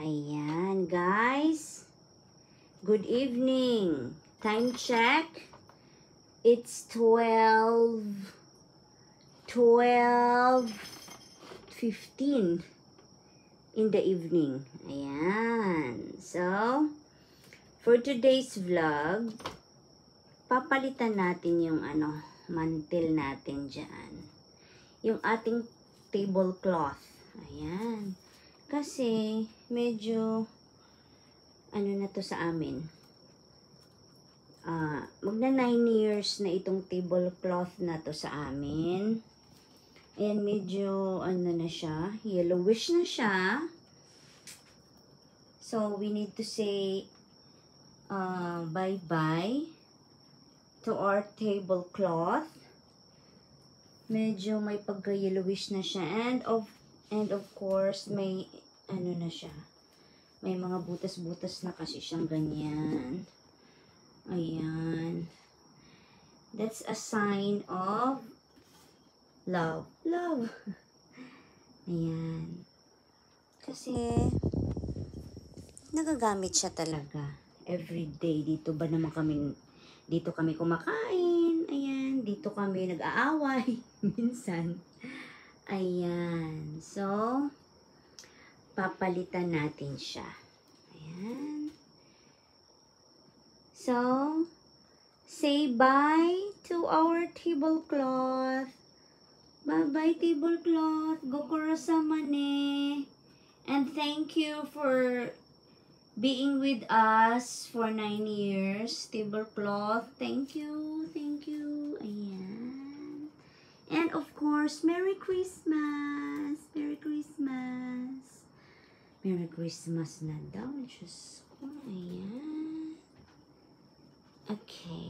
Ayan, guys. Good evening. Time check. It's 12:15 in the evening. Ayan. So, for today's vlog, papalitan natin yung mantel natin dyan. Yung ating tablecloth. Ayan. Kasi, medyo, na to sa amin. Magna 9 years na itong tablecloth na to sa amin. Ayan, medyo, na siya, yellowish na siya. So, we need to say, bye-bye to our tablecloth. Medyo may pagka-yellowish na siya. And of course, may, na siya. May mga butas-butas na kasi siyang ganyan. Ayan. That's a sign of love. Love. Ayan. Kasi, nagagamit siya talaga. Everyday. Dito kami kumakain. Ayan. Dito kami nag-aaway. Minsan. Ayan. So, papalitan natin siya. Ayan. So, say bye to our tablecloth. Bye-bye, tablecloth. Gokuro-sama ne. And thank you for being with us for 9 years. Tablecloth. Thank you. Thank you. Ayan. And of course, Merry Christmas. Merry Christmas. Merry Christmas na daw. Diyos ko. Ayan. Okay.